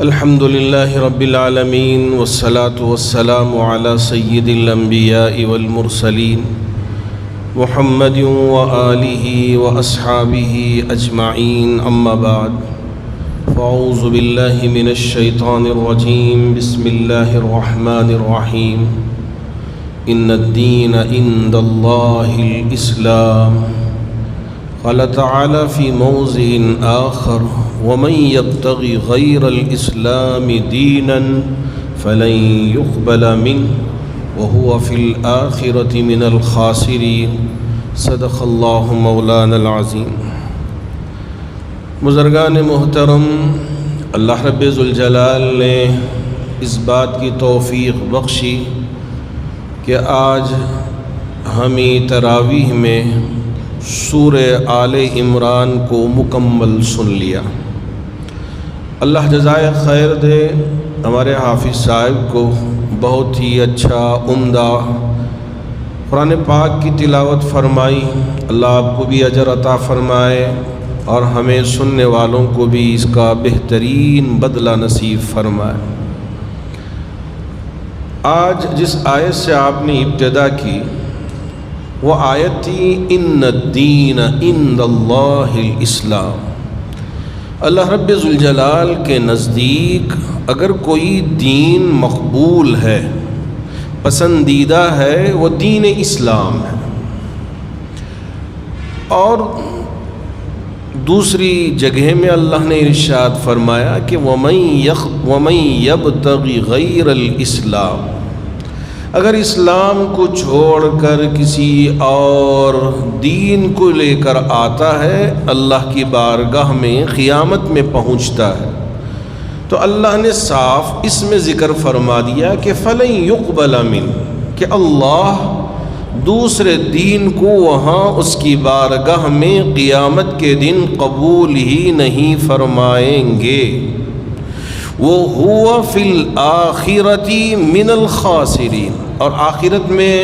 الحمد لله رب العالمين والصلاة والسلام على سيد الأنبياء والمرسلين محمد وآله وأصحابه أجمعين أما بعد فأعوذ بالله من الشيطان الرجيم بسم الله الرحمن الرحيم إن الدين عند الله الإسلام قال تعالى في موضع آخر ومن يبتغي غير الإسلام دينا فلن يقبل منه وهو في الآخرة من الخاسرين صدق الله مولانا العظيم۔ بزرگان محترم، اللہ رب ذوالجلال نے اس بات کی توفیق بخشی کہ آج ہمیں تراویح میں سورہ آل عمران کو مکمل سن لیا۔ اللہ جزائے خیر دے ہمارے حافظ صاحب کو بہت ہی اچھا عمدہ قرآن پاک کی تلاوت فرمائی۔ اللہ آپ کو بھی اجر عطا فرمائے اور ہمیں سننے والوں کو بھی اس کا بہترین بدلہ نصیب فرمائے۔ آج جس آیت سے آپ نے ابتدا کی وہ آیت تھی ان الدین عند اللہ الاسلام۔ اللہ رب ذوالجلال کے نزدیک اگر کوئی دین مقبول ہے، پسندیدہ ہے، وہ دین اسلام ہے۔ اور دوسری جگہ میں اللہ نے ارشاد فرمایا کہ وَمَن يَبْتَغِ غَيْرَ الْإِسْلَامِ، اگر اسلام کو چھوڑ کر کسی اور دین کو لے کر آتا ہے، اللہ کی بارگاہ میں قیامت میں پہنچتا ہے، تو اللہ نے صاف اس میں ذکر فرما دیا کہ فَلَن يُقْبَلَ مِنْهُ، کہ اللہ دوسرے دین کو وہاں اس کی بارگاہ میں قیامت کے دن قبول ہی نہیں فرمائیں گے۔ وَهُوَ فِي الْآخِرَةِ مِنَ الْخَاسِرِينَ، اور آخرت میں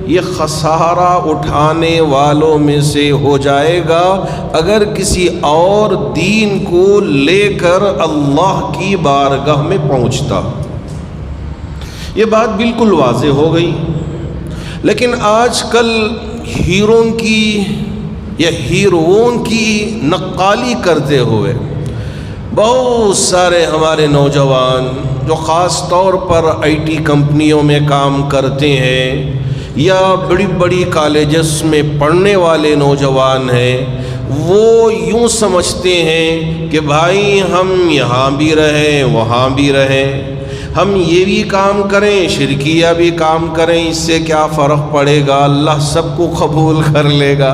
یہ خسارہ اٹھانے والوں میں سے ہو جائے گا اگر کسی اور دین کو لے کر اللہ کی بارگاہ میں پہنچتا۔ یہ بات بالکل واضح ہو گئی، لیکن آج کل ہیروں کی یا ہیروؤں کی نقالی کرتے ہوئے بہت سارے ہمارے نوجوان جو خاص طور پر آئی ٹی کمپنیوں میں کام کرتے ہیں یا بڑی بڑی کالجز میں پڑھنے والے نوجوان ہیں، وہ یوں سمجھتے ہیں کہ بھائی ہم یہاں بھی رہیں وہاں بھی رہیں، ہم یہ بھی کام کریں شرکیہ بھی کام کریں، اس سے کیا فرق پڑے گا، اللہ سب کو قبول کر لے گا۔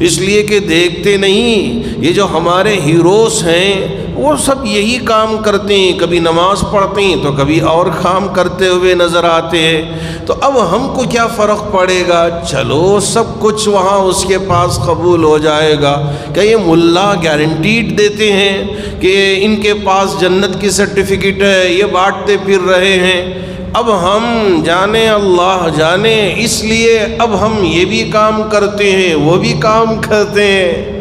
اس لیے کہ دیکھتے نہیں یہ جو ہمارے ہیروز ہیں وہ سب یہی کام کرتے ہیں، کبھی نماز پڑھتے ہیں تو کبھی اور کام کرتے ہوئے نظر آتے ہیں، تو اب ہم کو کیا فرق پڑے گا، چلو سب کچھ وہاں اس کے پاس قبول ہو جائے گا۔ کہ یہ ملا گارنٹیڈ دیتے ہیں کہ ان کے پاس جنت کی سرٹیفکیٹ ہے، یہ بانٹتے پھر رہے ہیں، اب ہم جانے اللہ جانے، اس لیے اب ہم یہ بھی کام کرتے ہیں وہ بھی کام کرتے ہیں،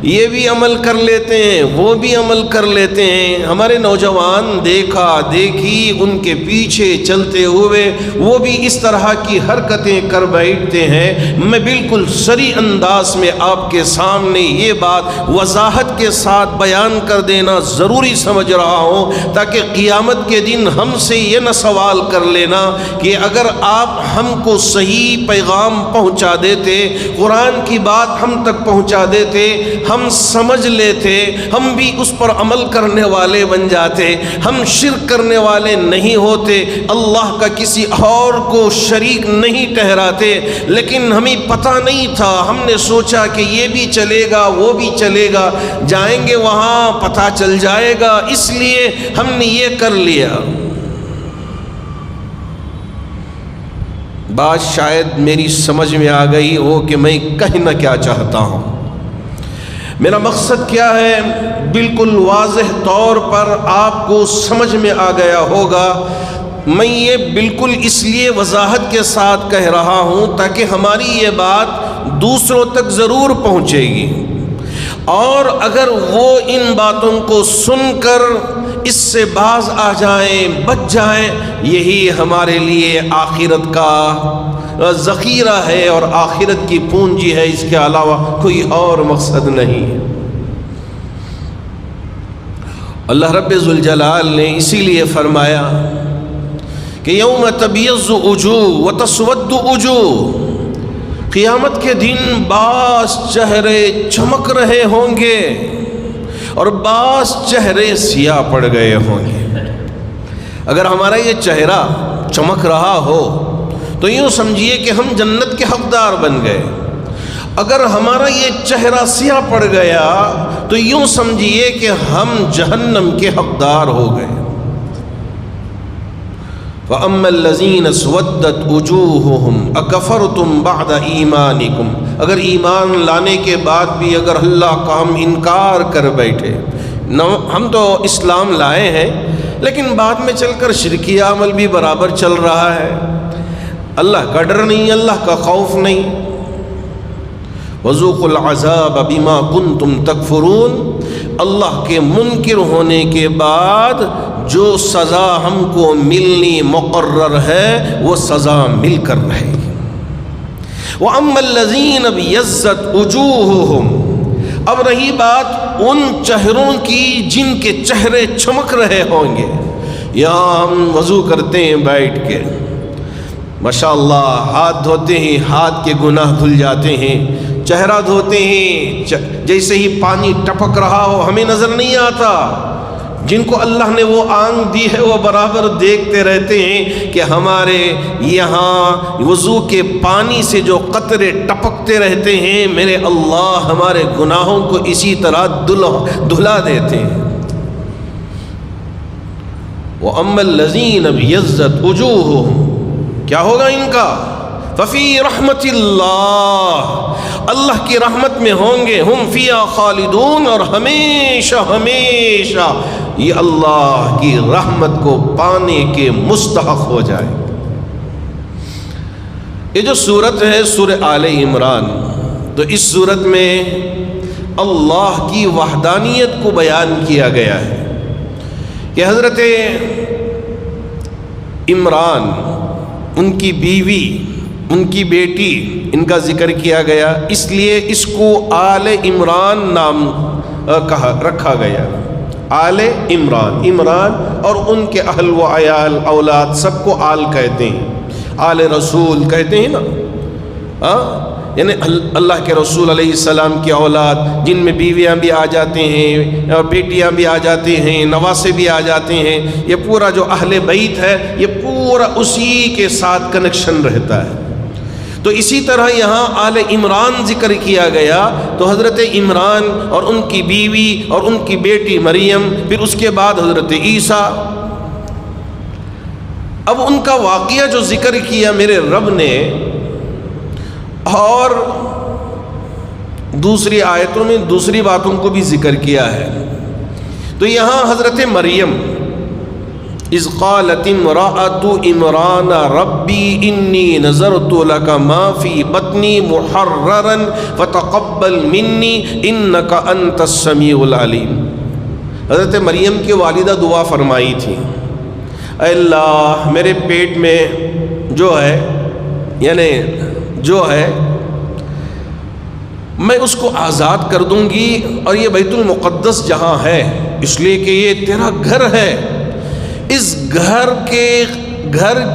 یہ بھی عمل کر لیتے ہیں وہ بھی عمل کر لیتے ہیں۔ ہمارے نوجوان دیکھا دیکھی ان کے پیچھے چلتے ہوئے وہ بھی اس طرح کی حرکتیں کر بیٹھتے ہیں۔ میں بالکل صریح انداز میں آپ کے سامنے یہ بات وضاحت کے ساتھ بیان کر دینا ضروری سمجھ رہا ہوں تاکہ قیامت کے دن ہم سے یہ نہ سوال کر لینا کہ اگر آپ ہم کو صحیح پیغام پہنچا دیتے، قرآن کی بات ہم تک پہنچا دیتے، ہم سمجھ لیتے، ہم بھی اس پر عمل کرنے والے بن جاتے، ہم شرک کرنے والے نہیں ہوتے، اللہ کا کسی اور کو شریک نہیں ٹھہراتے، لیکن ہمیں پتہ نہیں تھا، ہم نے سوچا کہ یہ بھی چلے گا وہ بھی چلے گا، جائیں گے وہاں پتہ چل جائے گا، اس لیے ہم نے یہ کر لیا۔ بات شاید میری سمجھ میں آ گئی ہو کہ میں کہنا کیا چاہتا ہوں۔ میرا مقصد کیا ہے بالکل واضح طور پر آپ کو سمجھ میں آ گیا ہوگا۔ میں یہ بالکل اس لیے وضاحت کے ساتھ کہہ رہا ہوں تاکہ ہماری یہ بات دوسروں تک ضرور پہنچے گی، اور اگر وہ ان باتوں کو سن کر اس سے باز آ جائیں، بچ جائیں، یہی ہمارے لیے آخرت کا ذخیرہ ہے اور آخرت کی پونجی ہے، اس کے علاوہ کوئی اور مقصد نہیں ہے۔ اللہ رب ذوالجلال نے اسی لیے فرمایا کہ یوم تبیض وجوہ وتسود وجوہ، قیامت کے دن بعض چہرے چمک رہے ہوں گے اور بعض چہرے سیاہ پڑ گئے ہوں گے۔ اگر ہمارا یہ چہرہ چمک رہا ہو تو یوں سمجھیے کہ ہم جنت کے حقدار بن گئے، اگر ہمارا یہ چہرہ سیاہ پڑ گیا تو یوں سمجھیے کہ ہم جہنم کے حقدار ہو گئے۔ وَأَمَّا الَّذِينَ اسْوَدَّتْ وُجُوهُهُمْ أَكَفَرْتُمْ بَعْدَ إِيمَانِكُمْ، اگر ایمان لانے کے بعد بھی اگر اللہ کا ہم انکار کر بیٹھے، ہم تو اسلام لائے ہیں لیکن بعد میں چل کر شرکی عمل بھی برابر چل رہا ہے، اللہ کا ڈر نہیں، اللہ کا خوف نہیں۔ وَذُوقُوا الْعَذَابَ بِمَا كُنْتُمْ تَكْفُرُونَ، اللہ کے منکر ہونے کے بعد جو سزا ہم کو ملنی مقرر ہے وہ سزا مل کر رہے گی۔ وَأَمَّا الَّذِينَ ابْيَضَّتْ وُجُوهُهُمْ، اب رہی بات ان چہروں کی جن کے چہرے چمک رہے ہوں گے۔ یہاں ہم وضو کرتے ہیں بیٹھ کے، ماشاءاللہ ہاتھ دھوتے ہیں، ہاتھ کے گناہ دھل جاتے ہیں، چہرہ دھوتے ہیں، جیسے ہی پانی ٹپک رہا ہو ہمیں نظر نہیں آتا۔ جن کو اللہ نے وہ آنکھ دی ہے وہ برابر دیکھتے رہتے ہیں کہ ہمارے یہاں وضو کے پانی سے جو قطرے ٹپکتے رہتے ہیں، میرے اللہ ہمارے گناہوں کو اسی طرح دھلا دیتے ہیں۔ وَأَمَّا الَّذِينَ ابْيَضَّتْ وُجُوهُهُمْ، کیا ہوگا ان کا؟ ففی رحمت اللہ کی رحمت میں ہوں گے، ہم فیہا خالدون، اور ہمیشہ ہمیشہ یہ اللہ کی رحمت کو پانے کے مستحق ہو جائے۔ یہ جو سورت ہے سورہ آل عمران، تو اس سورت میں اللہ کی وحدانیت کو بیان کیا گیا ہے کہ حضرت عمران، ان کی بیوی، ان کی بیٹی، ان کا ذکر کیا گیا، اس لیے اس کو آل عمران نام رکھا گیا۔ آل عمران، عمران اور ان کے اہل و عیال اولاد سب کو آل کہتے ہیں، آل رسول کہتے ہیں نا، یعنی اللہ کے رسول علیہ السلام کی اولاد، جن میں بیویاں بھی آ جاتے ہیں اور بیٹیاں بھی آ جاتے ہیں، نواسے بھی آ جاتے ہیں، یہ پورا جو اہل بیت ہے یہ پورا اسی کے ساتھ کنیکشن رہتا ہے۔ تو اسی طرح یہاں آل عمران ذکر کیا گیا، تو حضرت عمران اور ان کی بیوی اور ان کی بیٹی مریم، پھر اس کے بعد حضرت عیسیٰ۔ اب ان کا واقعہ جو ذکر کیا میرے رب نے، اور دوسری آیتوں میں دوسری باتوں کو بھی ذکر کیا ہے، تو یہاں حضرت مریم، اذ قالت امرأۃ عمران ربی انی نذرت لک ما فی بطنی محررا فتقبل منی انک انت السمیع العلیم۔ حضرت مریم کی والدہ دعا فرمائی تھی، اے اللہ میرے پیٹ میں جو ہے، یعنی جو ہے، میں اس کو آزاد کر دوں گی، اور یہ بیت المقدس جہاں ہے اس لیے کہ یہ تیرا گھر ہے، اس گھر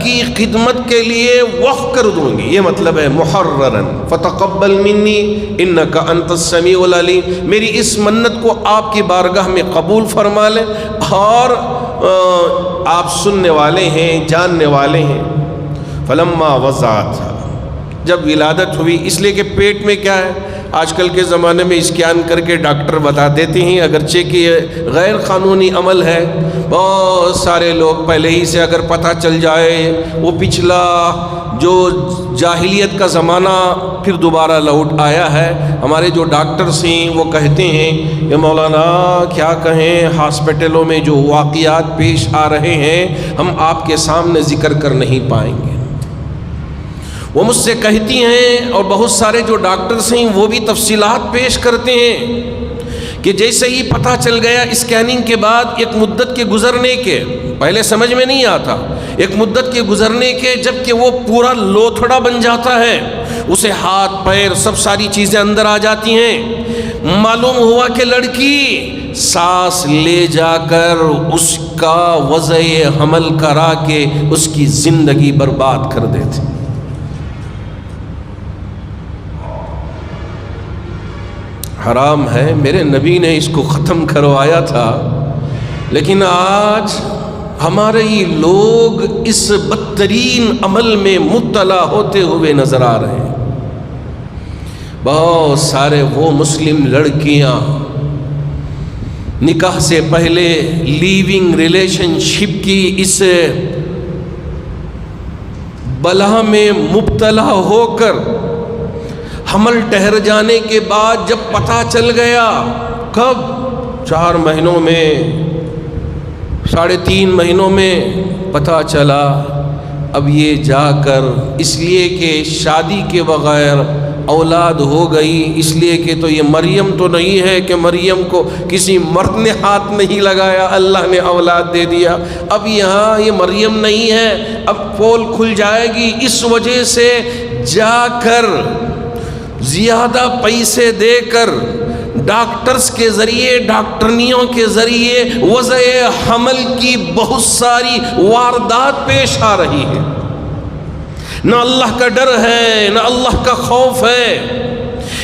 کی خدمت کے لیے وقف کر دوں گی، یہ مطلب ہے محررن فتقبل منی انک انت السمیع العلیم، میری اس منت کو آپ کی بارگاہ میں قبول فرما لیں، اور آپ سننے والے ہیں، جاننے والے ہیں۔ فلما وضعت، جب ولادت ہوئی، اس لیے کہ پیٹ میں کیا ہے، آج کل کے زمانے میں اسکین کر کے ڈاکٹر بتا دیتے ہیں، اگرچہ کہ یہ غیر قانونی عمل ہے، بہت سارے لوگ پہلے ہی سے اگر پتہ چل جائے، وہ پچھلا جو جاہلیت کا زمانہ پھر دوبارہ لوٹ آیا ہے۔ ہمارے جو ڈاکٹرز ہیں وہ کہتے ہیں کہ مولانا کیا کہیں، ہاسپٹلوں میں جو واقعات پیش آ رہے ہیں ہم آپ کے سامنے ذکر کر نہیں پائیں گے۔ وہ مجھ سے کہتی ہیں، اور بہت سارے جو ڈاکٹرز ہیں وہ بھی تفصیلات پیش کرتے ہیں کہ جیسے ہی پتہ چل گیا اسکیننگ کے بعد ایک مدت کے گزرنے کے، پہلے سمجھ میں نہیں آتا، ایک مدت کے گزرنے کے جب کہ وہ پورا لوتھڑا بن جاتا ہے، اسے ہاتھ پیر سب ساری چیزیں اندر آ جاتی ہیں، معلوم ہوا کہ لڑکی سانس لے جا کر اس کا وضع حمل کرا کے اس کی زندگی برباد کر دیتے۔ حرام ہے، میرے نبی نے اس کو ختم کروایا تھا، لیکن آج ہمارے ہی لوگ اس بدترین عمل میں مبتلا ہوتے ہوئے نظر آ رہے ہیں۔ بہت سارے وہ مسلم لڑکیاں نکاح سے پہلے لیونگ ریلیشن شپ کی اس بلا میں مبتلا ہو کر حمل ٹھہر جانے کے بعد جب پتہ چل گیا، کب 4 مہینوں میں 3.5 مہینوں میں پتہ چلا، اب یہ جا کر اس لیے کہ شادی کے بغیر اولاد ہو گئی، اس لیے کہ تو یہ مریم تو نہیں ہے کہ مریم کو کسی مرد نے ہاتھ نہیں لگایا، اللہ نے اولاد دے دیا، اب یہاں یہ مریم نہیں ہے، اب پول کھل جائے گی، اس وجہ سے جا کر زیادہ پیسے دے کر ڈاکٹرز کے ذریعے، ڈاکٹرنیوں کے ذریعے وضع حمل کی بہت ساری واردات پیش آ رہی ہے۔ نہ اللہ کا ڈر ہے، نہ اللہ کا خوف ہے۔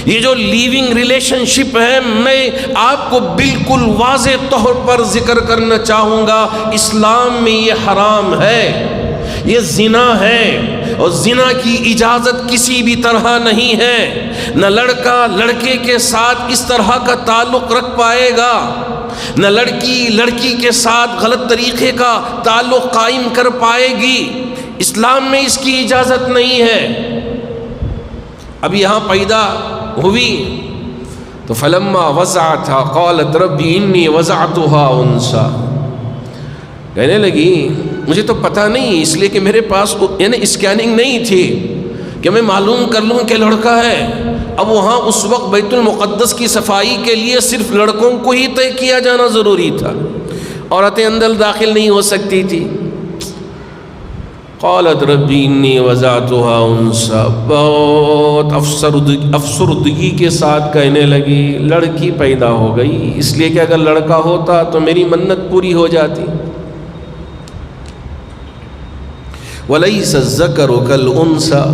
یہ جو لیونگ ریلیشن شپ ہے، میں آپ کو بالکل واضح طور پر ذکر کرنا چاہوں گا، اسلام میں یہ حرام ہے، یہ زنا ہے، اور زنا کی اجازت کسی بھی طرح نہیں ہے۔ نہ لڑکا لڑکے کے ساتھ اس طرح کا تعلق رکھ پائے گا، نہ لڑکی لڑکی کے ساتھ غلط طریقے کا تعلق قائم کر پائے گی، اسلام میں اس کی اجازت نہیں ہے۔ اب یہاں پیدا ہوئی تو فلما وضعتها قالت رب انی وضعتها انثى، کہنے لگی مجھے تو پتہ نہیں، اس لیے کہ میرے پاس یعنی اسکیننگ نہیں تھی کہ میں معلوم کر لوں کہ لڑکا ہے۔ اب وہاں اس وقت بیت المقدس کی صفائی کے لیے صرف لڑکوں کو ہی طے کیا جانا ضروری تھا، عورتیں اندر داخل نہیں ہو سکتی تھی۔ قالت رب انی وضعتها انثى، بہت افسردگی کے ساتھ کہنے لگی لڑکی پیدا ہو گئی، اس لیے کہ اگر لڑکا ہوتا تو میری منت پوری ہو جاتی۔ وَلَيْسَ الذَّكَرُ كَالْأُنثَى،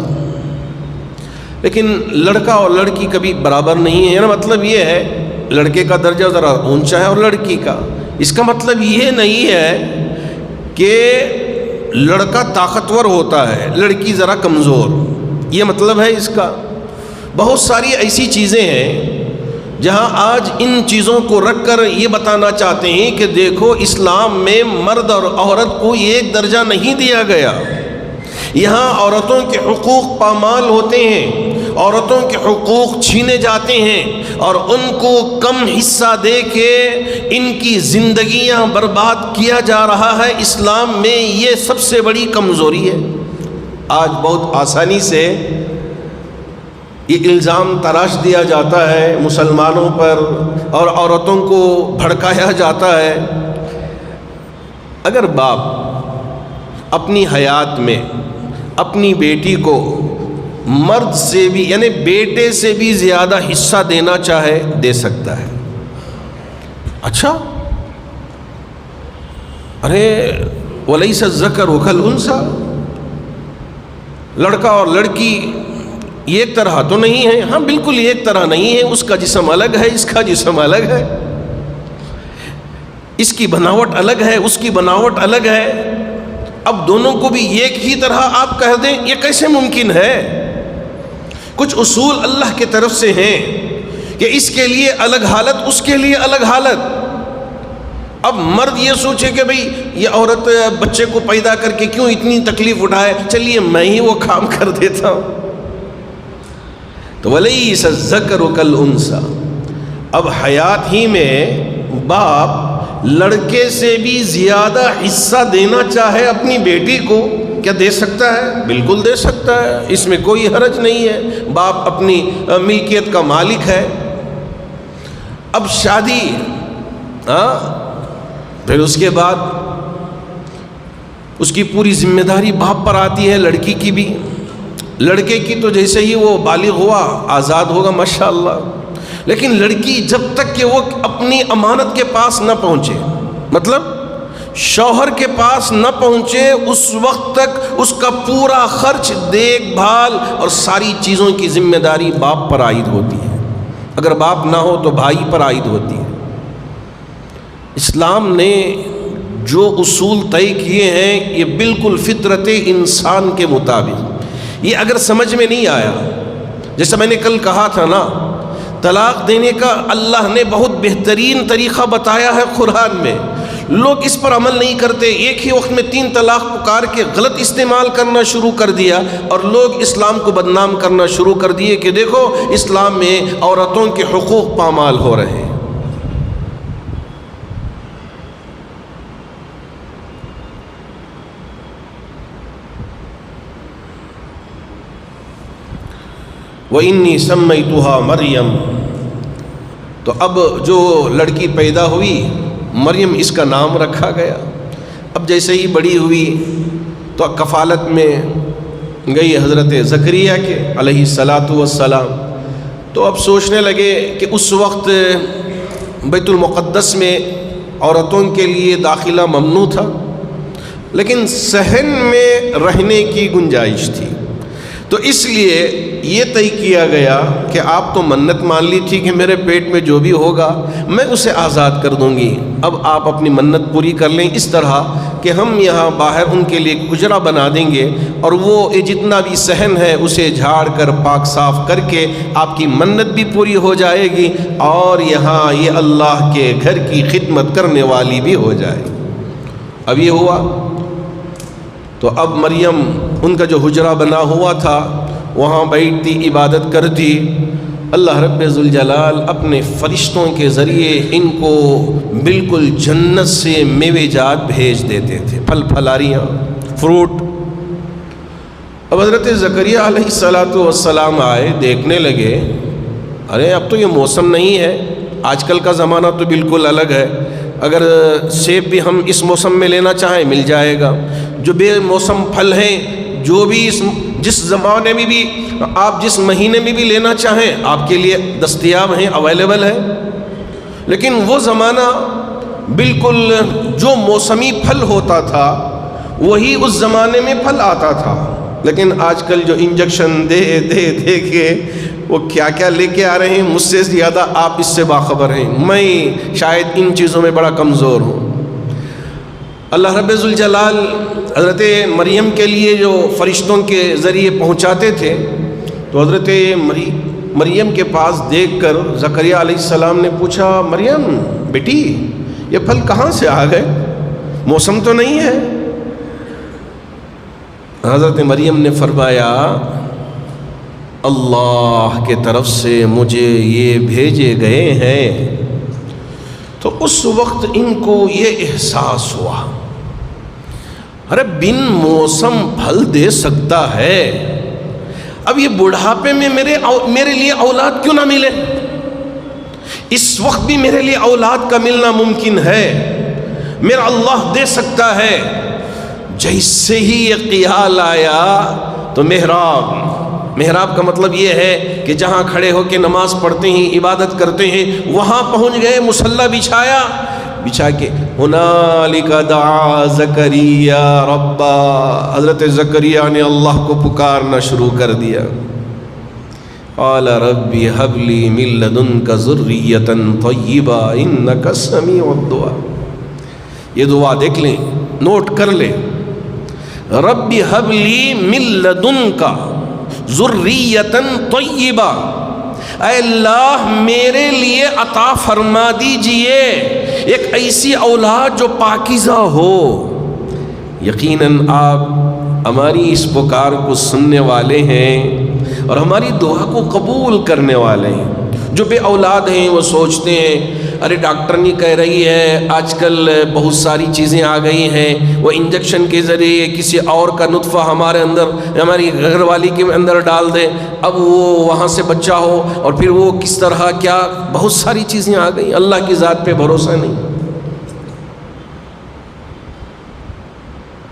لیکن لڑکا اور لڑکی کبھی برابر نہیں ہے، مطلب یہ ہے لڑکے کا درجہ ذرا اونچا ہے اور لڑکی کا، اس کا مطلب یہ نہیں ہے کہ لڑکا طاقتور ہوتا ہے لڑکی ذرا کمزور، یہ مطلب ہے اس کا۔ بہت ساری ایسی چیزیں ہیں جہاں آج ان چیزوں کو رکھ کر یہ بتانا چاہتے ہیں کہ دیکھو اسلام میں مرد اور عورت کو ایک درجہ نہیں دیا گیا، یہاں عورتوں کے حقوق پامال ہوتے ہیں، عورتوں کے حقوق چھینے جاتے ہیں، اور ان کو کم حصہ دے کے ان کی زندگیاں برباد کیا جا رہا ہے۔ اسلام میں یہ سب سے بڑی کمزوری ہے۔ آج بہت آسانی سے یہ الزام تراش دیا جاتا ہے مسلمانوں پر اور عورتوں کو بھڑکایا جاتا ہے۔ اگر باپ اپنی حیات میں اپنی بیٹی کو مرد سے بھی یعنی بیٹے سے بھی زیادہ حصہ دینا چاہے دے سکتا ہے۔ اچھا، ارے وَلَيْسَ الذَّكَرُ كَالْأُنثَى، لڑکا اور لڑکی ایک طرح تو نہیں ہے؟ ہاں بالکل ایک طرح نہیں ہے، اس کا جسم الگ ہے، اس کا جسم الگ ہے، اس کی بناوٹ الگ ہے، اس کی بناوٹ الگ ہے۔ اب دونوں کو بھی ایک ہی طرح آپ کہہ دیں، یہ کیسے ممکن ہے؟ کچھ اصول اللہ کی طرف سے ہیں کہ اس کے لیے الگ حالت، اس کے لیے الگ حالت۔ اب مرد یہ سوچے کہ بھئی یہ عورت بچے کو پیدا کر کے کیوں اتنی تکلیف اٹھائے، چلیے میں ہی وہ کام کر دیتا ہوں۔ تو وَلَيْسَ الذَّكَرُ كَالْأُنثَى، اب حیات ہی میں باپ لڑکے سے بھی زیادہ حصہ دینا چاہے اپنی بیٹی کو، کیا دے سکتا ہے؟ بالکل دے سکتا ہے، اس میں کوئی حرج نہیں ہے، باپ اپنی ملکیت کا مالک ہے۔ اب شادی، پھر اس کے بعد اس کی پوری ذمہ داری باپ پر آتی ہے، لڑکی کی بھی. لڑکے کی تو جیسے ہی وہ بالغ ہوا آزاد ہوگا ماشاءاللہ، لیکن لڑکی جب تک کہ وہ اپنی امانت کے پاس نہ پہنچے، مطلب شوہر کے پاس نہ پہنچے، اس وقت تک اس کا پورا خرچ، دیکھ بھال اور ساری چیزوں کی ذمہ داری باپ پر عائد ہوتی ہے. اگر باپ نہ ہو تو بھائی پر عائد ہوتی ہے. اسلام نے جو اصول طے کیے ہیں یہ بالکل فطرت انسان کے مطابق. یہ اگر سمجھ میں نہیں آیا، جیسا میں نے کل کہا تھا نا، طلاق دینے کا اللہ نے بہت بہترین طریقہ بتایا ہے قرآن میں. لوگ اس پر عمل نہیں کرتے، ایک ہی وقت میں 3 طلاق پکار کے غلط استعمال کرنا شروع کر دیا، اور لوگ اسلام کو بدنام کرنا شروع کر دیے کہ دیکھو اسلام میں عورتوں کے حقوق پامال ہو رہے ہیں. وَإِنِّي سَمَّيْتُهَا مَرْيَمَ، تو اب جو لڑکی پیدا ہوئی مریم اس کا نام رکھا گیا. اب جیسے ہی بڑی ہوئی تو کفالت میں گئی حضرت زکریا کے علیہ السلام. تو اب سوچنے لگے کہ اس وقت بیت المقدس میں عورتوں کے لیے داخلہ ممنوع تھا، لیکن صحن میں رہنے کی گنجائش تھی. تو اس لیے یہ طے کیا گیا کہ آپ تو منت مان لی تھی کہ میرے پیٹ میں جو بھی ہوگا میں اسے آزاد کر دوں گی، اب آپ اپنی منت پوری کر لیں اس طرح کہ ہم یہاں باہر ان کے لیے اجرا بنا دیں گے، اور وہ جتنا بھی صحن ہے اسے جھاڑ کر پاک صاف کر کے آپ کی منت بھی پوری ہو جائے گی، اور یہاں یہ اللہ کے گھر کی خدمت کرنے والی بھی ہو جائے. اب یہ ہوا تو اب مریم ان کا جو حجرہ بنا ہوا تھا وہاں بیٹھتی، عبادت کرتی. اللہ رب ذوالجلال اپنے فرشتوں کے ذریعے ان کو بالکل جنت سے میوے جات بھیج دیتے تھے، پھل پھلاریاں، فروٹ. اب حضرت زکریا علیہ السلام آئے، دیکھنے لگے ارے اب تو یہ موسم نہیں ہے، آج کل کا زمانہ تو بالکل الگ ہے. اگر سیب بھی ہم اس موسم میں لینا چاہیں مل جائے گا، جو بے موسم پھل ہیں جو بھی جس زمانے میں بھی آپ جس مہینے میں بھی لینا چاہیں آپ کے لیے دستیاب ہیں، اویلیبل ہے. لیکن وہ زمانہ بالکل جو موسمی پھل ہوتا تھا وہی اس زمانے میں پھل آتا تھا. لیکن آج کل جو انجیکشن دے دے دے کے وہ کیا کیا لے کے آ رہے ہیں، مجھ سے زیادہ آپ اس سے باخبر ہیں، میں شاید ان چیزوں میں بڑا کمزور ہوں. اللہ رب ذوالجلال حضرت مریم کے لیے جو فرشتوں کے ذریعے پہنچاتے تھے، تو حضرت مریم کے پاس دیکھ کر زکریا علیہ السلام نے پوچھا، مریم بیٹی یہ پھل کہاں سے آ گئے، موسم تو نہیں ہے. حضرت مریم نے فرمایا اللہ کے طرف سے مجھے یہ بھیجے گئے ہیں. تو اس وقت ان کو یہ احساس ہوا ارے بن موسم پھل دے سکتا ہے، اب یہ بڑھاپے میں میرے لیے اولاد کیوں نہ ملے، اس وقت بھی میرے لیے اولاد کا ملنا ممکن ہے، میرا اللہ دے سکتا ہے. جیسے ہی یہ خیال آیا تو محراب کا مطلب یہ ہے کہ جہاں کھڑے ہو کے نماز پڑھتے ہیں، عبادت کرتے ہیں، وہاں پہنچ گئے، مصلی بچھا کے ہنالک دعا زکریا ربا، حضرت زکریا نے اللہ کو پکارنا شروع کر دیا. قال رب هب لي من لدنك ذرية طيبة انك سميع الدعاء. یہ دعا دیکھ لیں، نوٹ کر لیں، رب هب لي من لدنك ذرية طيبة، اے اللہ میرے لیے عطا فرما دیجئے ایک ایسی اولاد جو پاکیزہ ہو. یقیناً آپ ہماری اس پکار کو سننے والے ہیں اور ہماری دعا کو قبول کرنے والے ہیں. جو بے اولاد ہیں وہ سوچتے ہیں ارے ڈاکٹرنی کہہ رہی ہے آج کل بہت ساری چیزیں آ گئی ہیں، وہ انجیکشن کے ذریعے کسی اور کا نطفہ ہمارے اندر، ہماری گھر والی کے اندر ڈال دے، اب وہ وہاں سے بچہ ہو، اور پھر وہ کس طرح کیا، بہت ساری چیزیں آ گئی، اللہ کی ذات پہ بھروسہ نہیں۔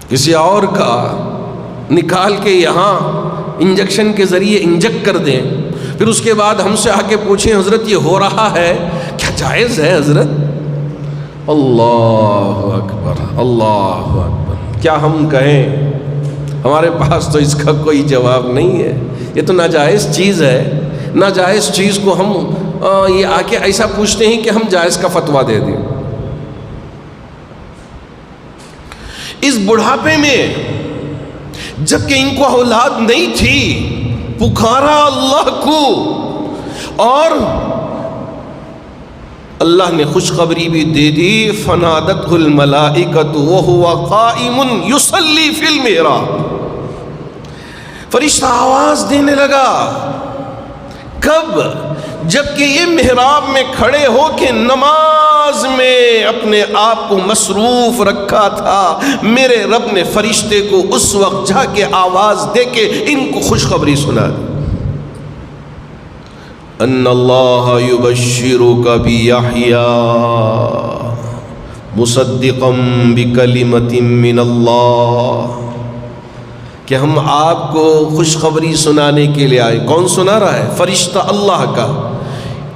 کسی اور کا نکال کے یہاں انجیکشن کے ذریعے انجیکٹ کر دیں، پھر اس کے بعد ہم سے آ کے پوچھیں حضرت یہ ہو رہا ہے، کیا جائز ہے حضرت؟ اللہ اکبر، اللہ اکبر، کیا ہم کہیں؟ ہمارے پاس تو اس کا کوئی جواب نہیں ہے، یہ تو ناجائز چیز ہے، ناجائز چیز کو ہم یہ آ کے ایسا پوچھتے ہیں کہ ہم جائز کا فتویٰ دے دیں۔ اس بڑھاپے میں جبکہ ان کو اولاد نہیں تھی، پکارا اللہ کو، اور اللہ نے خوشخبری بھی دے دی، فنادته الملائکۃ وهو قائم یصلی فی المحراب، فرشتہ آواز دینے لگا، کب؟ جبکہ یہ محراب میں کھڑے ہو کے نماز میں اپنے آپ کو مصروف رکھا تھا، میرے رب نے فرشتے کو اس وقت جا کے آواز دے کے ان کو خوشخبری سنا دی، ان اللہ یبشرک بیحییٰ مصدقا بکلمۃ من اللہ، کہ ہم آپ کو خوشخبری سنانے کے لیے آئے۔ کون سنا رہا ہے؟ فرشتہ اللہ کا،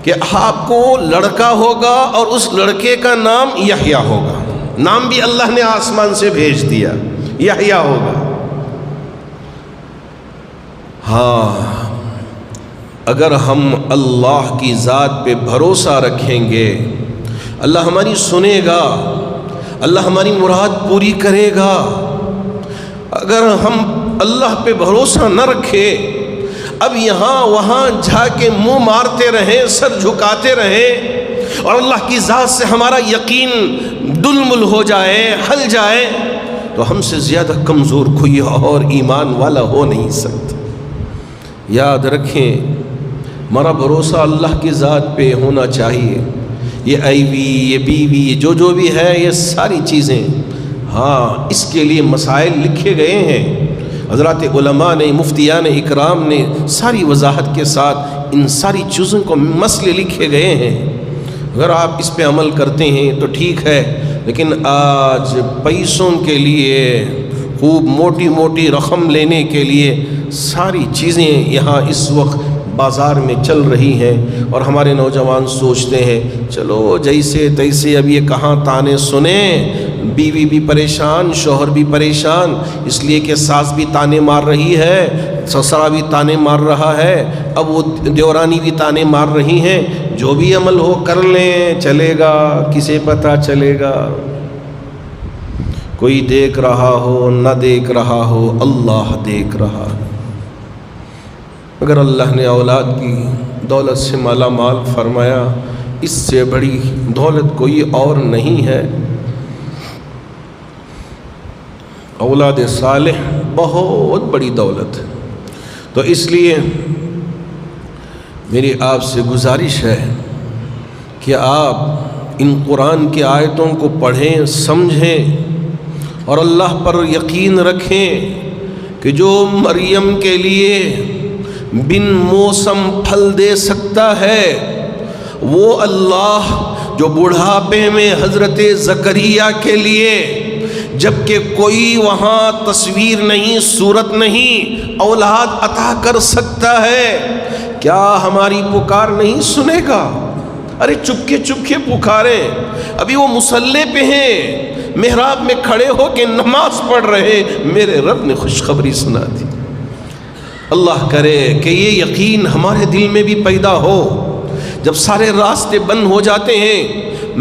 کہ آپ کو لڑکا ہوگا اور اس لڑکے کا نام یحییٰ ہوگا، نام بھی اللہ نے آسمان سے بھیج دیا، یحییٰ ہوگا۔ ہاں، اگر ہم اللہ کی ذات پہ بھروسہ رکھیں گے، اللہ ہماری سنے گا، اللہ ہماری مراد پوری کرے گا۔ اگر ہم اللہ پہ بھروسہ نہ رکھیں، اب یہاں وہاں جا کے منہ مارتے رہیں، سر جھکاتے رہیں، اور اللہ کی ذات سے ہمارا یقین دلمل ہو جائے، ہل جائے، تو ہم سے زیادہ کمزور کوئی اور ایمان والا ہو نہیں سکتا۔ یاد رکھیں، ہمارا بھروسہ اللہ کی ذات پہ ہونا چاہیے۔ یہ ایوی، یہ بیوی، جو بھی ہے، یہ ساری چیزیں، ہاں، اس کے لیے مسائل لکھے گئے ہیں، حضرات علماء نے، مفتیان اکرام نے ساری وضاحت کے ساتھ ان ساری چیزوں کو مسئلے لکھے گئے ہیں۔ اگر آپ اس پہ عمل کرتے ہیں تو ٹھیک ہے، لیکن آج پیسوں کے لیے، خوب موٹی موٹی رقم لینے کے لیے ساری چیزیں یہاں اس وقت بازار میں چل رہی ہیں، اور ہمارے نوجوان سوچتے ہیں چلو جیسے تیسے، اب یہ کہاں تانے سنیں، بیوی بھی پریشان، شوہر بھی پریشان، اس لیے کہ ساس بھی تانے مار رہی ہے، سسرا بھی تانے مار رہا ہے، اب وہ دیورانی بھی تانے مار رہی ہیں، جو بھی عمل ہو کر لیں، چلے گا، کسے پتہ چلے گا؟ کوئی دیکھ رہا ہو نہ دیکھ رہا ہو، اللہ دیکھ رہا ہے۔ اگر اللہ نے اولاد کی دولت سے مالا مال فرمایا، اس سے بڑی دولت کوئی اور نہیں ہے۔ اولاد صالح بہت بڑی دولت ہے، تو اس لیے میری آپ سے گزارش ہے کہ آپ ان قرآن کی آیتوں کو پڑھیں، سمجھیں، اور اللہ پر یقین رکھیں کہ جو مریم کے لیے بن موسم پھل دے سکتا ہے، وہ اللہ جو بڑھاپے میں حضرت زکریا کے لیے، جبکہ کوئی وہاں تصویر نہیں، صورت نہیں، اولاد عطا کر سکتا ہے، کیا ہماری پکار نہیں سنے گا؟ ارے چپکے پکاریں، ابھی وہ مصلی پہ ہیں، محراب میں کھڑے ہو کے نماز پڑھ رہے، میرے رب نے خوشخبری سنا دی۔ اللہ کرے کہ یہ یقین ہمارے دل میں بھی پیدا ہو۔ جب سارے راستے بند ہو جاتے ہیں،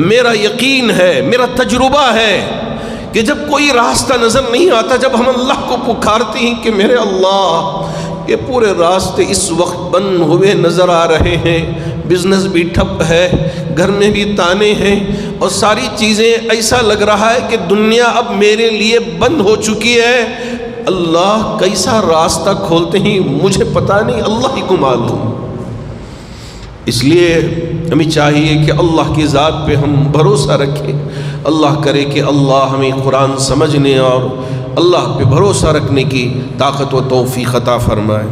میرا یقین ہے، میرا تجربہ ہے کہ جب کوئی راستہ نظر نہیں آتا، جب ہم اللہ کو پکارتے ہیں کہ میرے اللہ، یہ پورے راستے اس وقت بند ہوئے نظر آ رہے ہیں، بزنس بھی ٹھپ ہے، گھر میں بھی تانے ہیں، اور ساری چیزیں ایسا لگ رہا ہے کہ دنیا اب میرے لیے بند ہو چکی ہے، اللہ کیسا راستہ کھولتے ہیں مجھے پتہ نہیں، اللہ ہی کو معلوم۔ اس لیے ہمیں چاہیے کہ اللہ کی ذات پہ ہم بھروسہ رکھیں. اللہ کرے کہ اللہ ہمیں قرآن سمجھنے اور اللہ پہ بھروسہ رکھنے کی طاقت و توفیق عطا فرمائے.